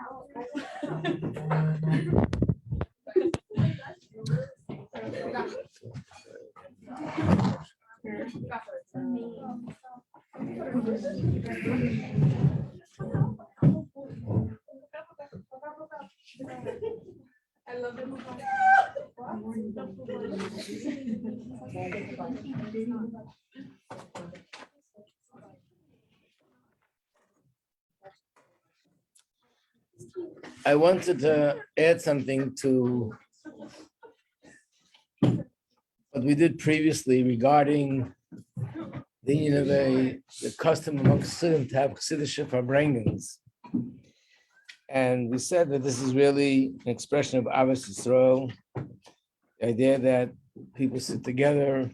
I love it. I wanted to add something to what we did previously regarding the the custom among Chassidim to have Chassidic Farbrengens. And we said that this is really an expression of Avos Yisrael, the idea that people sit together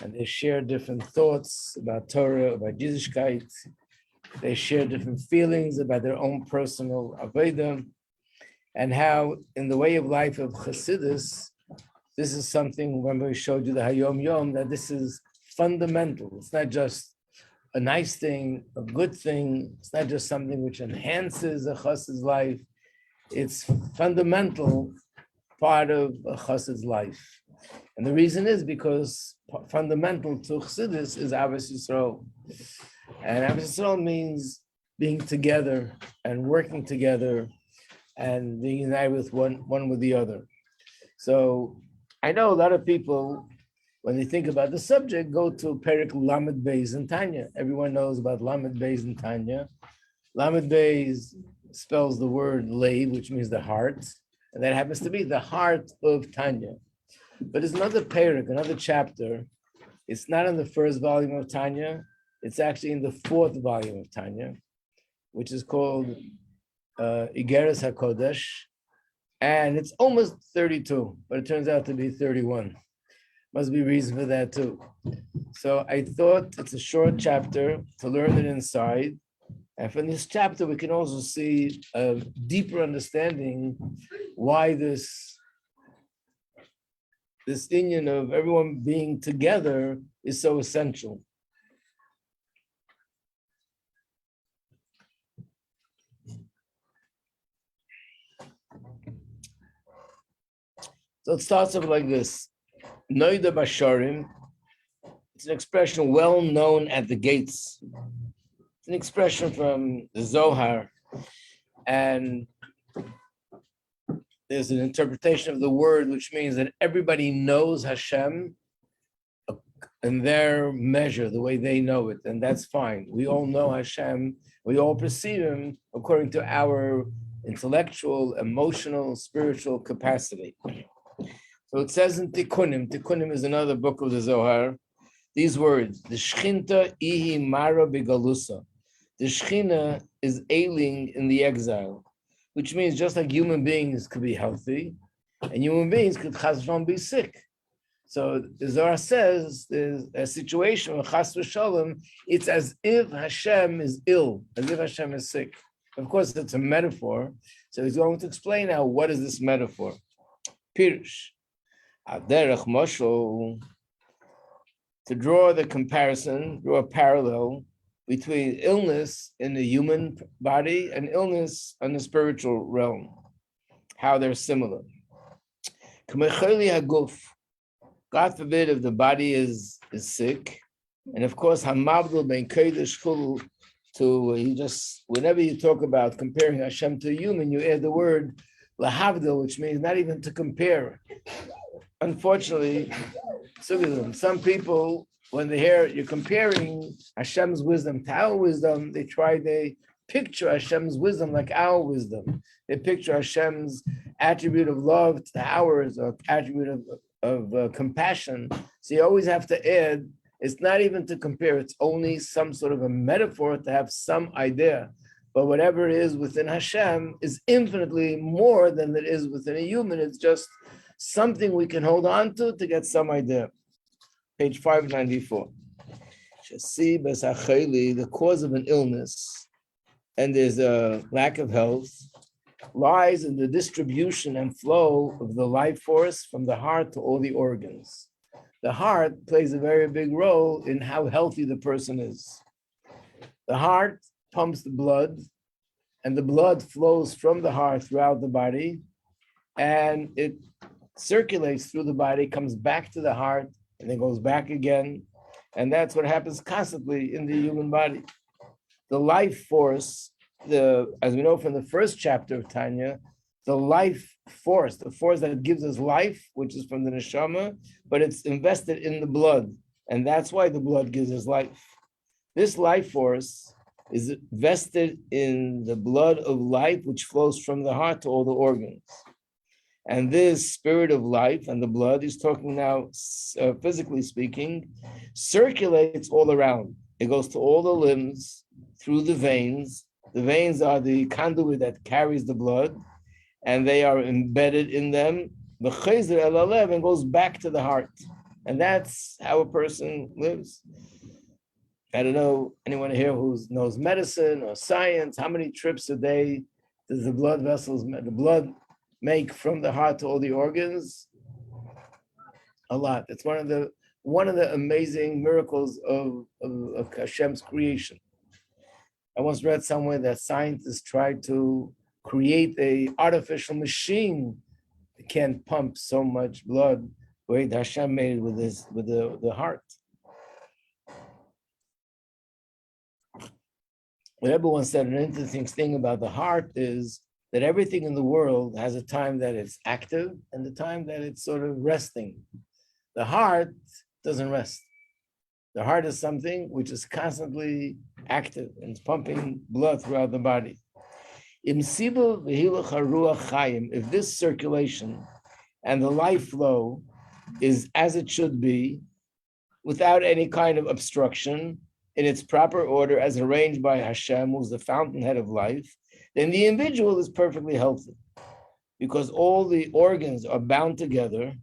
and they share different thoughts about Torah, about Yiddishkeit. They share different feelings about their own personal Avodah, and how in the way of life of Chassidus, this is something, when we showed you the Hayom Yom, that this is fundamental. It's not just a nice thing, a good thing. It's not just something which enhances a chassid's life. It's fundamental part of a chassid's life. And the reason is because fundamental to chassidus is Avos Yisrael. And Avos Yisrael means being together and working together and being united with one with the other. So I know a lot of people, when they think about the subject, go to Perik Lamed Beis in Tanya. Everyone knows about Lamed Beis in Tanya. Lamed Beis spells the word Leiv, which means the heart, and that happens to be the heart of Tanya. But there's another Perik, another chapter. It's not in the first volume of Tanya. It's actually in the fourth volume of Tanya, which is called Igeres HaKodesh, and it's almost 32, but it turns out to be 31. Must be reason for that too. So I thought it's a short chapter to learn it inside. And from this chapter, we can also see a deeper understanding why this union of everyone being together is so essential. So it starts off like this. Noida Basharim, it's an expression well known at the gates. It's an expression from the Zohar, and there's an interpretation of the word which means that everybody knows Hashem in their measure, the way they know it, and that's fine. We all know Hashem, we all perceive him according to our intellectual, emotional, spiritual capacity. So it says in Tikkunim is another book of the Zohar, these words, the Shechinta ihi mara begalusa. The Shechina is ailing in the exile, which means just like human beings could be healthy, and human beings could chas v'shalom be sick. So the Zohar says there's a situation where chas v'shalom, it's as if Hashem is ill, as if Hashem is sick. Of course, it's a metaphor. So he's going to explain now what is this metaphor. Pirush. Aderech Moshel, to draw the comparison, draw a parallel between illness in the human body and illness in the spiritual realm, how they're similar. God forbid if the body is sick, and of course, Hamavdul ben Kodesh Chul, whenever you talk about comparing Hashem to a human, you add the word lahavdil, which means not even to compare. Unfortunately, some people, when they hear you're comparing Hashem's wisdom to our wisdom, they picture Hashem's wisdom like our wisdom. They picture Hashem's attribute of love to ours, or attribute of compassion. So you always have to add, it's not even to compare, it's only some sort of a metaphor to have some idea. But whatever it is within Hashem is infinitely more than it is within a human. It's just something we can hold on to get some idea. Page 594. The cause of an illness, and there's a lack of health, lies in the distribution and flow of the life force from the heart to all the organs. The heart plays a very big role in how healthy the person is. The heart pumps the blood, and the blood flows from the heart throughout the body, and it circulates through the body, comes back to the heart, and then goes back again. And that's what happens constantly in the human body. The life force, as we know from the first chapter of Tanya, the life force, the force that gives us life, which is from the neshama, but it's invested in the blood. And that's why the blood gives us life. This life force is vested in the blood of life, which flows from the heart to all the organs. And this spirit of life and the blood, he's talking now, physically speaking, circulates all around. It goes to all the limbs, through the veins. The veins are the conduit that carries the blood, and they are embedded in them. The chayzer el alev, and goes back to the heart. And that's how a person lives. I don't know, anyone here who knows medicine or science, how many trips a day does the blood vessels, the blood make from the heart to all the organs? A lot. It's one of the amazing miracles of Hashem's creation. I once read somewhere that scientists tried to create an artificial machine that can't pump so much blood the way Hashem made it with the heart. What everyone said, an interesting thing about the heart is that everything in the world has a time that it's active and the time that it's sort of resting. The heart doesn't rest. The heart is something which is constantly active and it's pumping blood throughout the body. If this circulation and the life flow is as it should be, without any kind of obstruction, in its proper order as arranged by Hashem, who's the fountainhead of life, then the individual is perfectly healthy because all the organs are bound together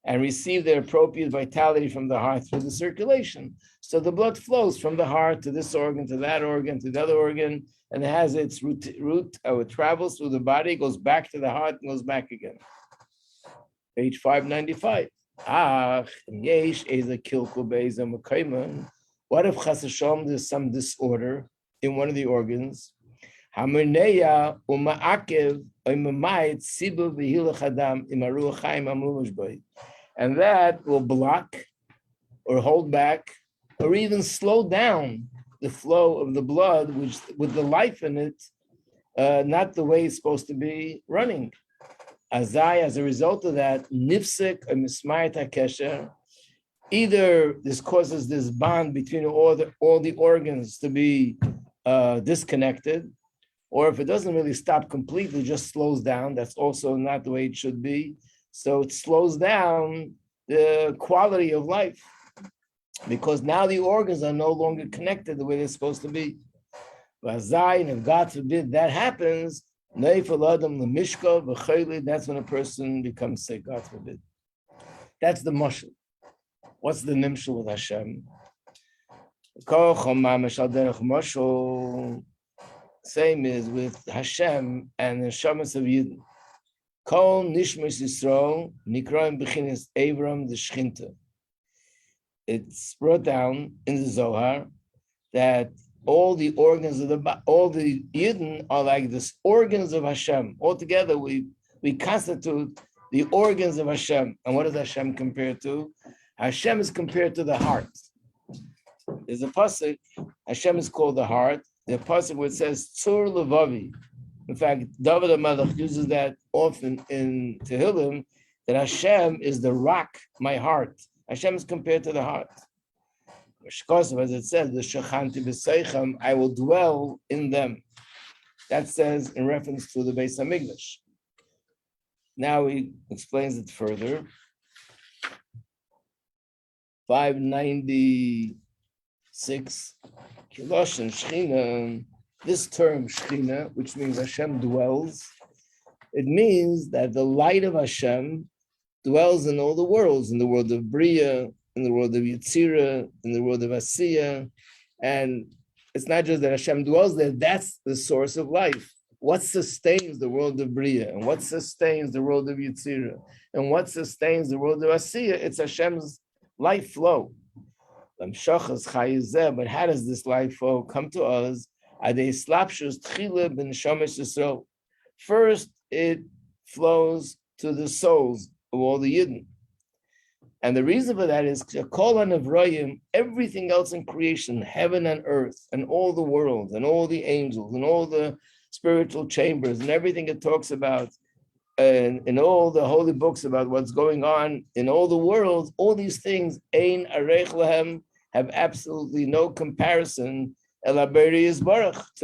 and receive their appropriate vitality from the heart through the circulation. So the blood flows from the heart to this organ, to that organ, to the other organ, and it has its route, it travels through the body, goes back to the heart, and goes back again. Page 595. What if Chas v'Shalom there's some disorder in one of the organs? And that will block or hold back or even slow down the flow of the blood, which with the life in it, not the way it's supposed to be running. As a result of that, nifsek or mismayat hakesher, either this causes this bond between all the organs to be disconnected, or if it doesn't really stop completely, just slows down. That's also not the way it should be. So it slows down the quality of life because now the organs are no longer connected the way they're supposed to be. And if God forbid that happens, that's when a person becomes sick, God forbid. That's the mashal. What's the nimshal with Hashem? Same is with Hashem and the Shamas of Yidden. Kol nishmas Yisrael nikraim b'chinas Avram the Shchinta. It's brought down in the Zohar that all the organs of all the Yidden are like the organs of Hashem. Altogether, we constitute the organs of Hashem. And what does Hashem compare to? Hashem is compared to the heart. There's a pasuk. Hashem is called the heart. The pasuk where it says Tzur Levavi. In fact, David HaMelech uses that often in Tehillim, that Hashem is the rock, my heart. Hashem is compared to the heart. As it says, the Shechanti B'Seichem, I will dwell in them. That says in reference to the Beis HaMikdash. Now he explains it further. 596. Kiloshin Shechina, this term Shechina, which means Hashem dwells, it means that the light of Hashem dwells in all the worlds, in the world of Bria, in the world of Yetzirah, in the world of Asiya. And it's not just that Hashem dwells there, that's the source of life. What sustains the world of Bria, and what sustains the world of Yetzirah, and what sustains the world of Asiya? It's Hashem's life flow. But how does this life flow come to us? First, it flows to the souls of all the Yidden. And the reason for that is everything else in creation, heaven and earth, and all the worlds, and all the angels, and all the spiritual chambers, and everything it talks about, and in all the holy books about what's going on in all the worlds, all these things, Ein Arech Lahem, have absolutely no comparison to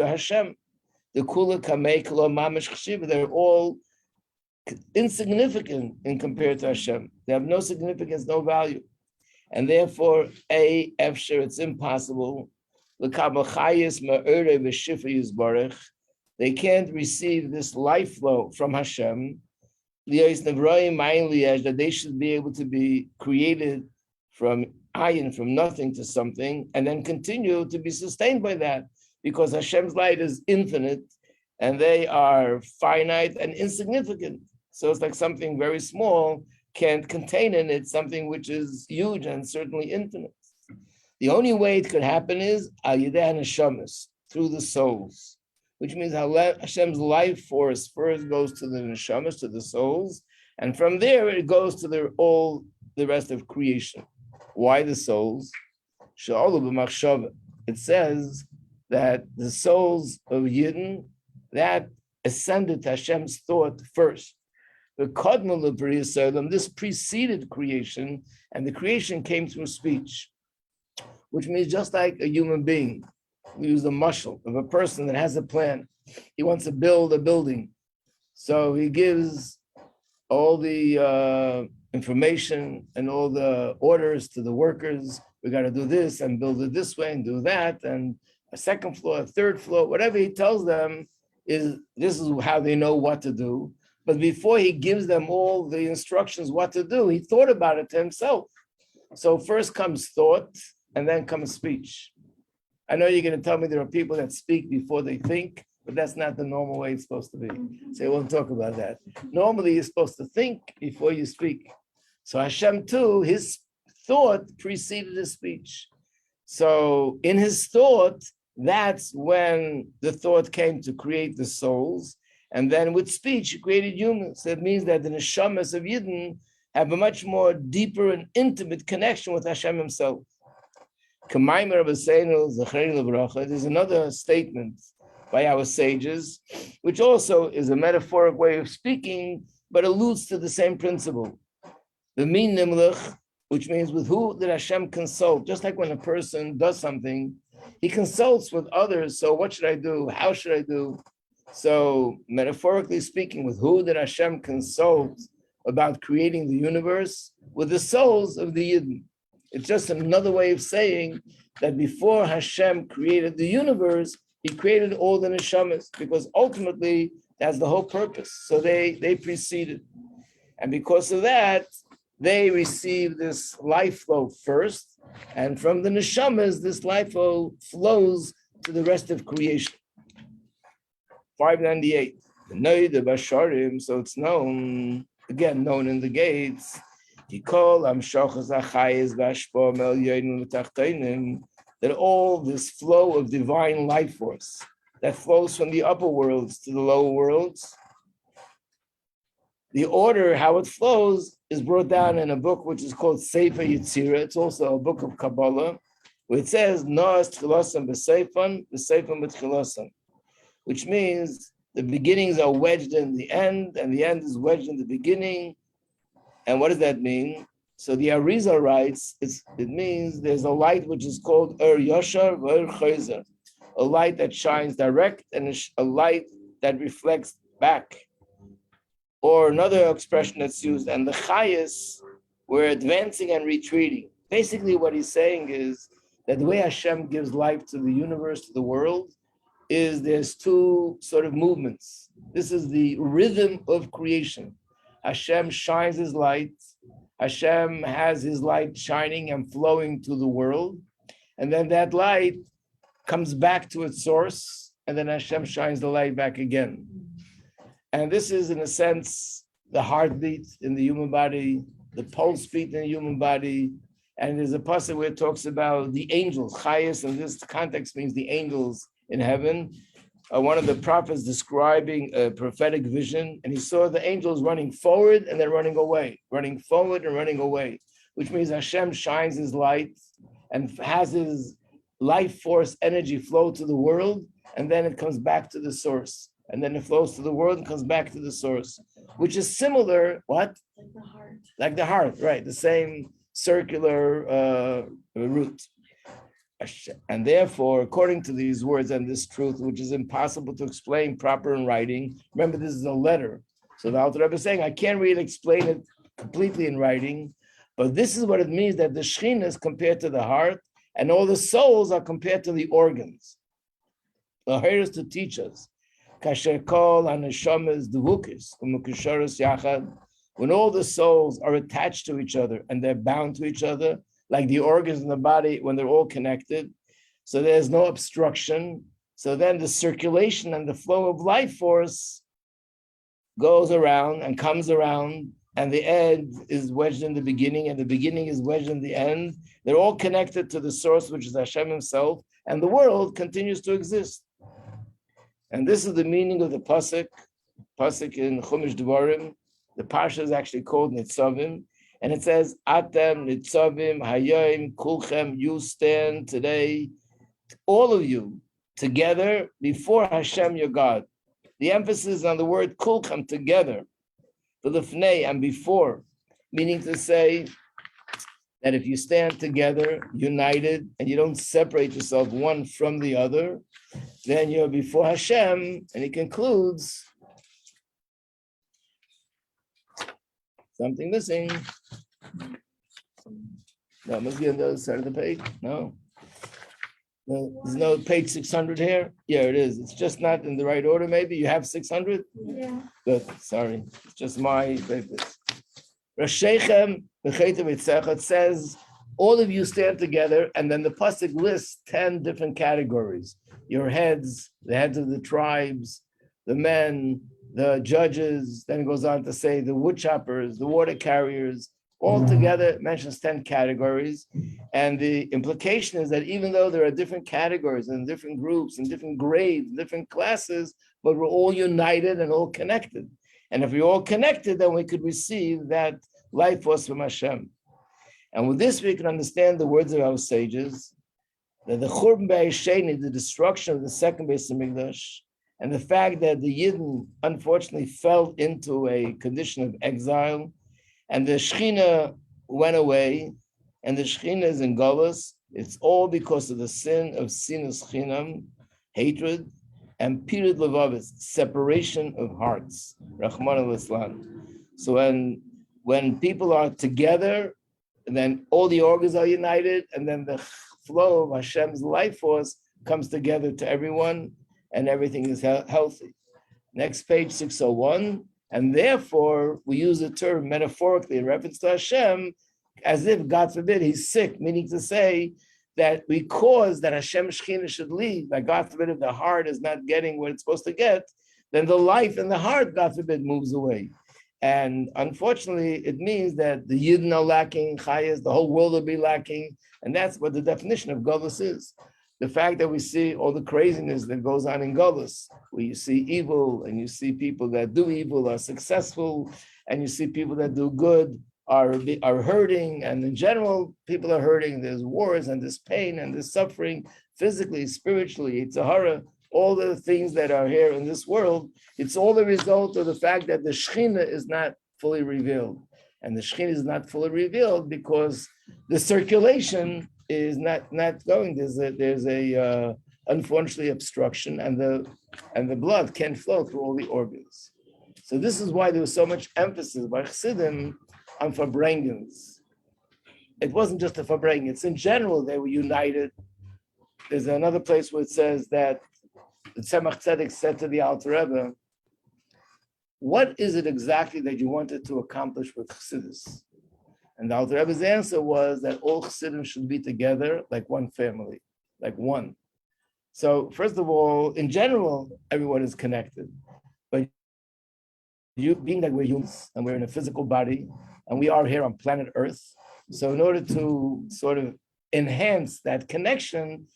Hashem. The Kula Kamei Klo Mamish Chshiva, they're all insignificant in compared to Hashem. They have no significance, no value. And therefore, it's impossible. They can't receive this life flow from Hashem. That they should be able to be created from ayin, from nothing to something, and then continue to be sustained by that, because Hashem's light is infinite and they are finite and insignificant. So it's like something very small can't contain in it something which is huge and certainly infinite. The only way it could happen is al yidei neshamas, through the souls, which means Hashem's life force first goes to the neshamas, to the souls, and from there it goes to all the rest of creation. Why the souls? It says that the souls of Yidden, that ascended to Hashem's thought first. This preceded creation, and the creation came through speech, which means just like a human being. We use the mashal of a person that has a plan. He wants to build a building. So he gives all the information and all the orders to the workers. We got to do this and build it this way and do that, and a second floor, a third floor, whatever he tells them is this is how they know what to do. But before he gives them all the instructions what to do, he thought about it to himself. So first comes thought, and then comes speech. I know you're going to tell me there are people that speak before they think, but that's not the normal way it's supposed to be. So we won't talk about that. Normally, you're supposed to think before you speak. So Hashem too, his thought preceded his speech. So in his thought, that's when the thought came to create the souls. And then with speech, he created humans. That means that the neshamas of Yidden have a much more deeper and intimate connection with Hashem himself. There's another statement by our sages, which also is a metaphoric way of speaking, but alludes to the same principle. The min nimlich, which means with who did Hashem consult? Just like when a person does something, he consults with others. So what should I do? How should I do? So metaphorically speaking, with who did Hashem consult about creating the universe? With the souls of the Yidden. It's just another way of saying that before Hashem created the universe, he created all the neshamas, because ultimately that's the whole purpose. So they preceded. And because of that, they received this life flow first. And from the neshamas, this life flow flows to the rest of creation. 598. The Basharim, so it's known, again, known in the gates. That all this flow of divine life force that flows from the upper worlds to the lower worlds, the order, how it flows, is brought down in a book which is called Sefer Yetzirah. It's also a book of Kabbalah, where it says, Noas Tchilasam B'Seifan, B'Seifan B'Tchilasam, which means the beginnings are wedged in the end, and the end is wedged in the beginning. And what does that mean? So the Arizal writes, it means there's a light which is called Yashar V'Ur Chayzer, a light that shines direct and a light that reflects back. Or another expression that's used, and the Chayes, we're advancing and retreating. Basically what he's saying is that the way Hashem gives life to the universe, to the world, is there's two sort of movements. This is the rhythm of creation. Hashem shines his light. Hashem has his light shining and flowing to the world. And then that light comes back to its source. And then Hashem shines the light back again. And this is, in a sense, the heartbeat in the human body, the pulse beat in the human body. And there's a passage where it talks about the angels. Chayes in this context means the angels in heaven. One of the prophets describing a prophetic vision, and he saw the angels running forward and then running away, running forward and running away, which means Hashem shines his light and has his life force energy flow to the world, and then it comes back to the source. And then it flows to the world and comes back to the source, which is similar, what? Like the heart. Like the heart, right? The same circular route. And therefore, according to these words and this truth, which is impossible to explain proper in writing, remember this is a letter. So the Alter Rebbe is saying, I can't really explain it completely in writing, but this is what it means that the Shekhinah is compared to the heart, and all the souls are compared to the organs. The here is to teach us. Kasher kol haneshamas devukis umukisharos yachad. When all the souls are attached to each other and they're bound to each other, like the organs in the body when they're all connected, so there's no obstruction. So then the circulation and the flow of life force goes around and comes around, and the end is wedged in the beginning, and the beginning is wedged in the end. They're all connected to the source, which is Hashem himself, and the world continues to exist. And this is the meaning of the pasuk in Chumash Devarim. The parsha is actually called Nitzavim, and it says, Atem Nitzavim Hayom Kulchem, you stand today, all of you, together before Hashem your God. The emphasis is on the word Kulchem, together, the Lifnei, and before, meaning to say that if you stand together, united, and you don't separate yourself one from the other, then you're before Hashem. And he concludes, something missing. No, must be on the other side of the page. No. There's no page 600 here. Yeah, it is. It's just not in the right order. Maybe you have 600. Yeah. Good. Sorry, it's just my papers. Rashechem it says, all of you stand together, and then the pasuk lists 10 different categories. Your heads, the heads of the tribes, the men, the judges. Then it goes on to say the wood choppers, the water carriers. All together, it mentions 10 categories. And the implication is that even though there are different categories and different groups and different grades, different classes, but we're all united and all connected. And if we're all connected, then we could receive that life force from Hashem. And with this, we can understand the words of our sages, that the Churban B'Hasheni, the destruction of the second Beis Hamikdash, and the fact that the Yidden unfortunately fell into a condition of exile, and the Shekhinah went away, and the Shekhinah is in Golus, it's all because of the sin of Sinus Chinam, hatred, and Pirid Levavis, separation of hearts, Rahman al-Islam. So when people are together, and then all the organs are united, and then the flow of Hashem's life force comes together to everyone, and everything is healthy. Next page, 601. And therefore, we use the term metaphorically in reference to Hashem, as if, God forbid, he's sick, meaning to say that we cause that Hashem Shekhinah should leave. Like, God forbid, if the heart is not getting what it's supposed to get, then the life in the heart, God forbid, moves away. And unfortunately, it means that the Yidden are lacking chayas, the whole world will be lacking. And that's what the definition of Golus is. The fact that we see all the craziness that goes on in Golus, where you see evil, and you see people that do evil are successful, and you see people that do good are hurting, and in general, people are hurting. There's wars, and there's pain, and there's suffering, physically, spiritually, it's a horror. All the things that are here in this world, it's all the result of the fact that the Shekhinah is not fully revealed. And the Shekhinah is not fully revealed because the circulation is not going. There's a unfortunately obstruction, and the blood can't flow through all the organs. So this is why there was so much emphasis by Chassidim on Farbrengens. It wasn't just the Farbrengens. In general, they were united. There's another place where it says that the Tzemach Tzedek said to the Alter Rebbe, what is it exactly that you wanted to accomplish with Chassidus? And the Alter Rebbe's answer was that all Chassidim should be together like one family, like one. So first of all, in general, everyone is connected. But you being that we're humans and we're in a physical body, and we are here on planet Earth, so in order to sort of enhance that connection,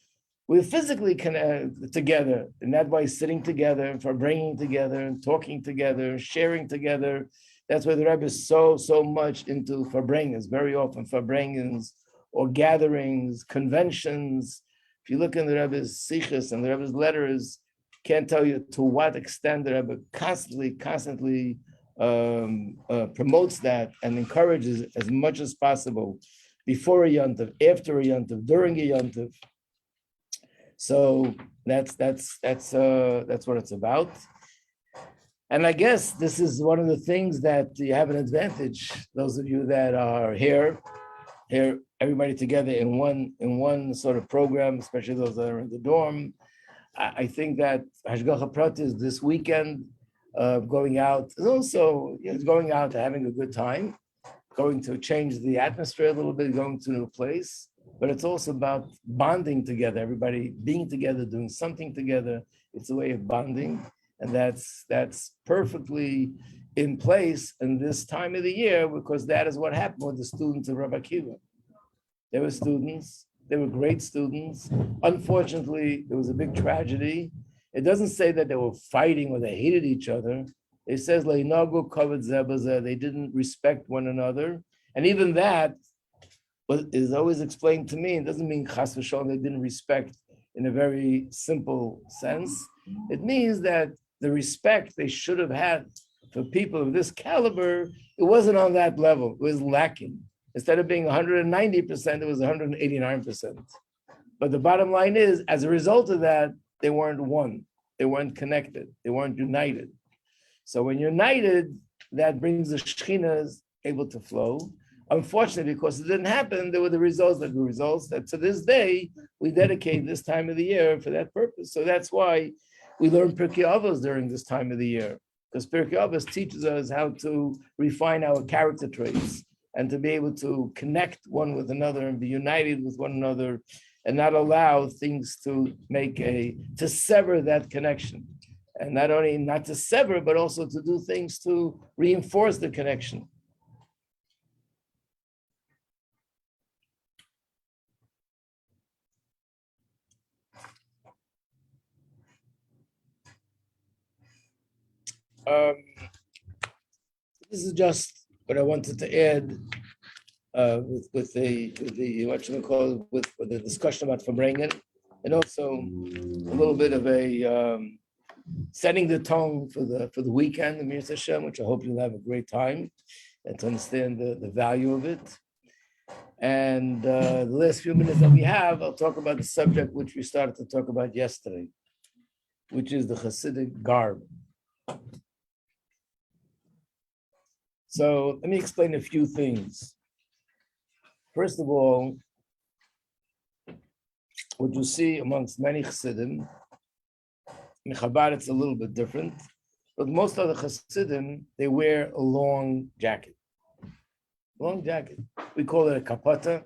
we're physically together, and that way sitting together and for bringing together and talking together and sharing together. That's why the Rebbe is so much into farbrengens. Very often farbrengens or gatherings, conventions. If you look in the Rebbe's sichos and the Rebbe's letters, can't tell you to what extent the Rebbe constantly promotes that and encourages as much as possible before a yontif, after a yontif, during a yontif. So that's what it's about. And I guess this is one of the things that you have an advantage. Those of you that are here, everybody together in one sort of program, especially those that are in the dorm. I think that Hashgacha Prat is this weekend going out. Is also going out to having a good time, going to change the atmosphere a little bit, going to a new place. But it's also about bonding together, everybody being together, doing something together. It's a way of bonding, and that's perfectly in place in this time of the year, because that is what happened with the students of Rabbi Akiva. They were students, they were great students. Unfortunately, there was a big tragedy. It doesn't say that they were fighting or they hated each other. It says, "Leinagu kavod zeh b'zeh," they didn't respect one another. And even that is always explained to me. It doesn't mean chas v'shalom they didn't respect in a very simple sense. It means that the respect they should have had for people of this caliber, it wasn't on that level. It was lacking. Instead of being 190%, it was 189%. But the bottom line is, as a result of that, they weren't one. They weren't connected. They weren't united. So when you're united, that brings the Shekhinahs able to flow. Unfortunately, because it didn't happen, there were the results that to this day, we dedicate this time of the year for that purpose. So that's why we learn Pirkei Avos during this time of the year, because Pirkei Avos teaches us how to refine our character traits and to be able to connect one with another and be united with one another and not allow things to sever that connection. And not only not to sever, but also to do things to reinforce the connection. This is just what I wanted to add with the what you call it, with the discussion about Farbrengen, and also a little bit of a setting the tone for the weekend, the Mir Hashem, which I hope you'll have a great time and to understand the value of it. And the last few minutes that we have, I'll talk about the subject which we started to talk about yesterday, which is the Chassidic garb. So let me explain a few things. First of all, what you see amongst many Chassidim, in Chabad it's a little bit different, but most of the Chassidim, they wear a long jacket. Long jacket. We call it a kapata.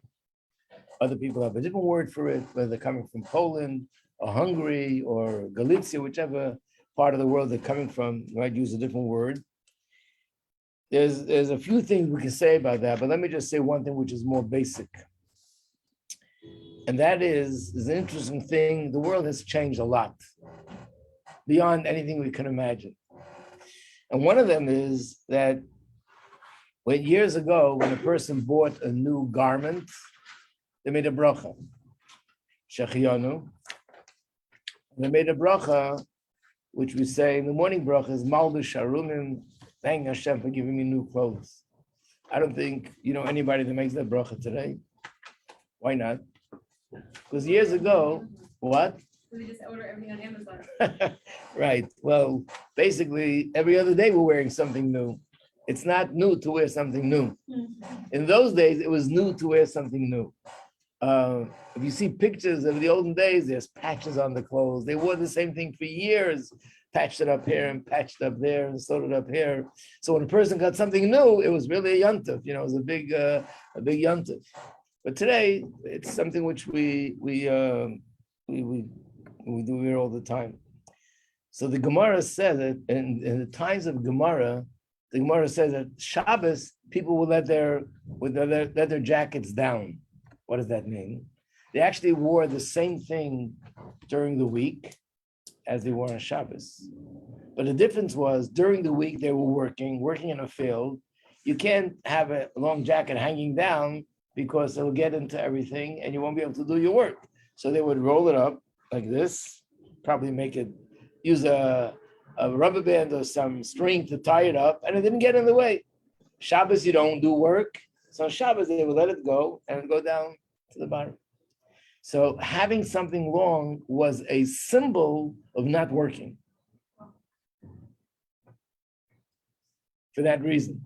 Other people have a different word for it, whether they're coming from Poland or Hungary or Galicia, whichever part of the world they're coming from, you might use a different word. There's a few things we can say about that, but let me just say one thing which is more basic. And that is an interesting thing. The world has changed a lot, beyond anything we can imagine. And one of them is that years ago, when a person bought a new garment, they made a bracha. Shechianu. They made a bracha, which we say in the morning bracha is Maldu Sharumim, thank Hashem for giving me new clothes. I don't think you know anybody that makes that bracha today. Why not? Because years ago, what? We just order everything on Amazon. Right. Well, basically, every other day we're wearing something new. It's not new to wear something new. In those days, it was new to wear something new. If you see pictures of the olden days, there's patches on the clothes. They wore the same thing for years, patched it up here and patched up there and sewed it up here. So when a person got something new, it was really a yontif. It was a big yontif. But today, it's something which we do here all the time. So the Gemara says that in the times of Gemara, the Gemara says that Shabbos people will let their jackets down. What does that mean? They actually wore the same thing during the week as they wore on Shabbos. But the difference was during the week they were working in a field. You can't have a long jacket hanging down because it'll get into everything and you won't be able to do your work. So they would roll it up like this, probably use a rubber band or some string to tie it up, and it didn't get in the way. Shabbos, you don't do work. So on Shabbos, they would let it go and go down to the bottom. So having something long was a symbol of not working. For that reason.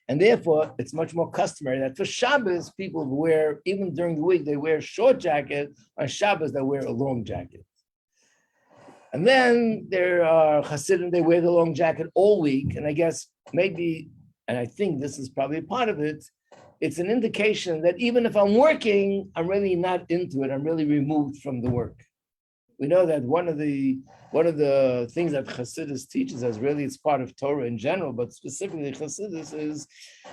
And therefore, it's much more customary that for Shabbos, people wear, even during the week, they wear a short jacket. On Shabbos, they wear a long jacket. And then there are Chassidim, they wear the long jacket all week. And I guess maybe, and I think this is probably a part of it, it's an indication that even if I'm working, I'm really not into it. I'm really removed from the work. We know that one of the things that Chassidus teaches us, really it's part of Torah in general, but specifically Chassidus, is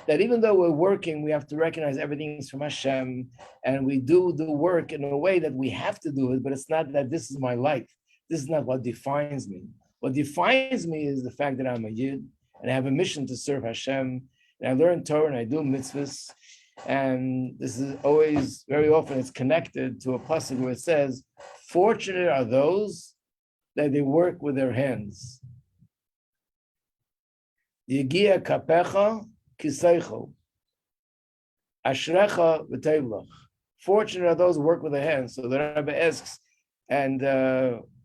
that even though we're working, we have to recognize everything is from Hashem, and we do the work in a way that we have to do it, but it's not that this is my life. This is not what defines me. What defines me is the fact that I'm a Yid, and I have a mission to serve Hashem, and I learn Torah, and I do mitzvahs, and this is always, very often it's connected to a pasuk where it says, fortunate are those that they work with their hands. Yegia kapecha kiseicho. Ashrecha v'tevlach. Fortunate are those who work with their hands. So the Rebbe asks, and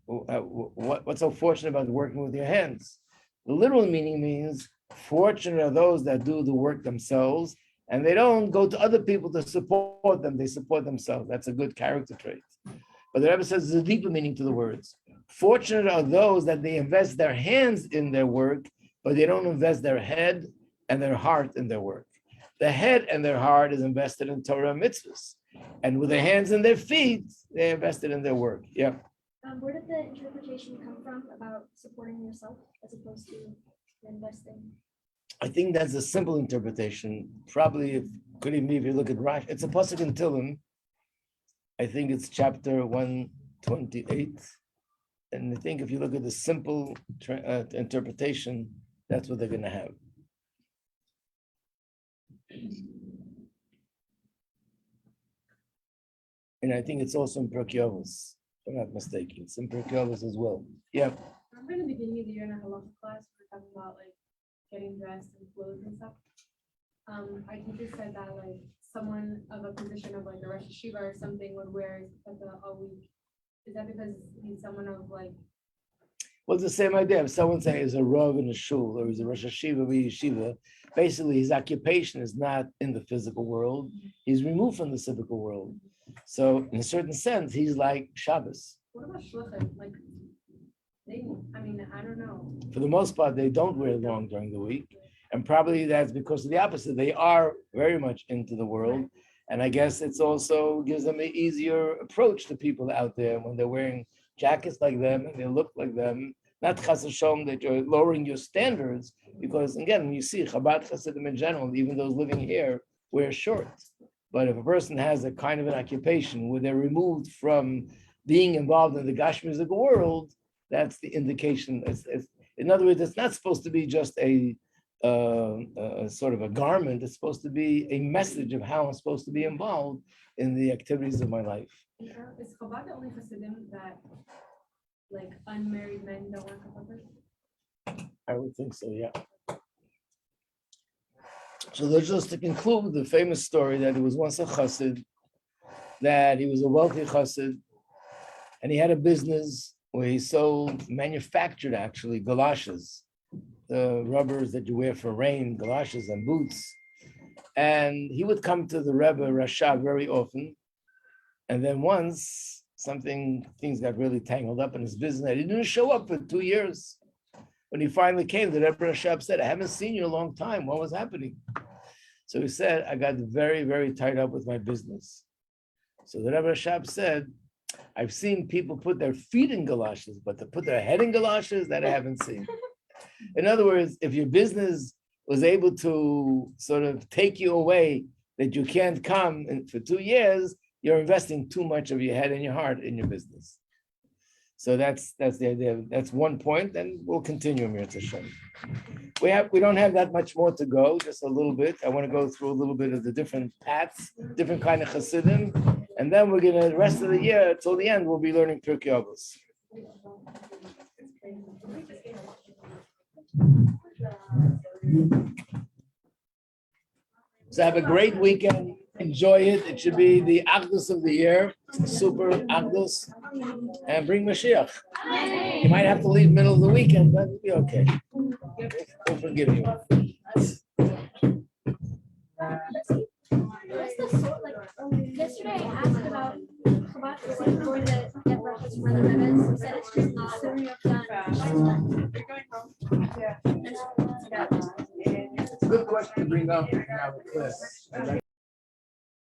what's so fortunate about working with your hands? The literal meaning means fortunate are those that do the work themselves, and they don't go to other people to support them. They support themselves. That's a good character trait. But the Rebbe says there's a deeper meaning to the words. Fortunate are those that they invest their hands in their work, but they don't invest their head and their heart in their work. The head and their heart is invested in Torah and mitzvahs. And with their hands and their feet, they invested in their work. Yeah. Where did the interpretation come from about supporting yourself as opposed to investing? I think that's a simple interpretation. Probably, could even be if you look at Rashi, it's a pasuk in Tehillim. I think it's chapter 128. And I think if you look at the simple interpretation, that's what they're going to have. And I think it's also in Pirkei Avos, if I'm not mistaken. It's in Pirkei Avos as well. Yeah. I remember in the beginning of the year in our halacha class, we were talking about like getting dressed and clothes and stuff. Our teacher said that like someone of a position of like a Rosh Hashiva or something would wear a week. Is that because he's someone of like? Well, it's the same idea. If someone says he's a Rav in a shul or he's a Rosh Hashiva or Yeshiva, basically his occupation is not in the physical world. He's removed from the physical world. So in a certain sense, he's like Shabbos. What about shluchim? Like, I don't know. For the most part, they don't wear long during the week. And probably that's because of the opposite. They are very much into the world. And I guess it's also gives them an easier approach to people out there when they're wearing jackets like them and they look like them. Not chas v'shalom that you're lowering your standards, because again, you see Chabad Chassidim in general, even those living here, wear shorts. But if a person has a kind of an occupation where they're removed from being involved in the Gashmizik world, that's the indication. In other words, it's not supposed to be just a sort of a garment. It's supposed to be a message of how I'm supposed to be involved in the activities of my life. Is Chabad the only Chassidim that like unmarried men don't wear kapapas? I would think so, yeah. So there's just to conclude the famous story that there was once a chassid, that he was a wealthy chassid, and he had a business where he manufactured actually galoshes, the rubbers that you wear for rain, galoshes and boots. And he would come to the Rebbe Rashab very often. And then once things got really tangled up in his business. He didn't show up for 2 years. When he finally came, the Rebbe Rashab said, I haven't seen you in a long time. What was happening? So he said, I got very, very tied up with my business. So the Rebbe Rashab said, I've seen people put their feet in galoshes, but to put their head in galoshes, that I haven't seen. In other words, if your business was able to sort of take you away, that you can't come for 2 years, you're investing too much of your head and your heart in your business. So that's the idea. That's one point, and we'll continue, Mir Hashem. We don't have that much more to go, just a little bit. I want to go through a little bit of the different paths, different kind of Chassidim, and then we're gonna the rest of the year till the end we'll be learning Pirkei Avos. So have a great weekend. Enjoy it. It should be the Agdus of the year, super Agdus, and bring Mashiach. You might have to leave middle of the weekend, but it'll be okay. We'll forgive you. What's the sort, like, yesterday I asked about Chabad for the brachas for the Rebbe's. You said it's just the summary of done. It's a good question to bring up in our class.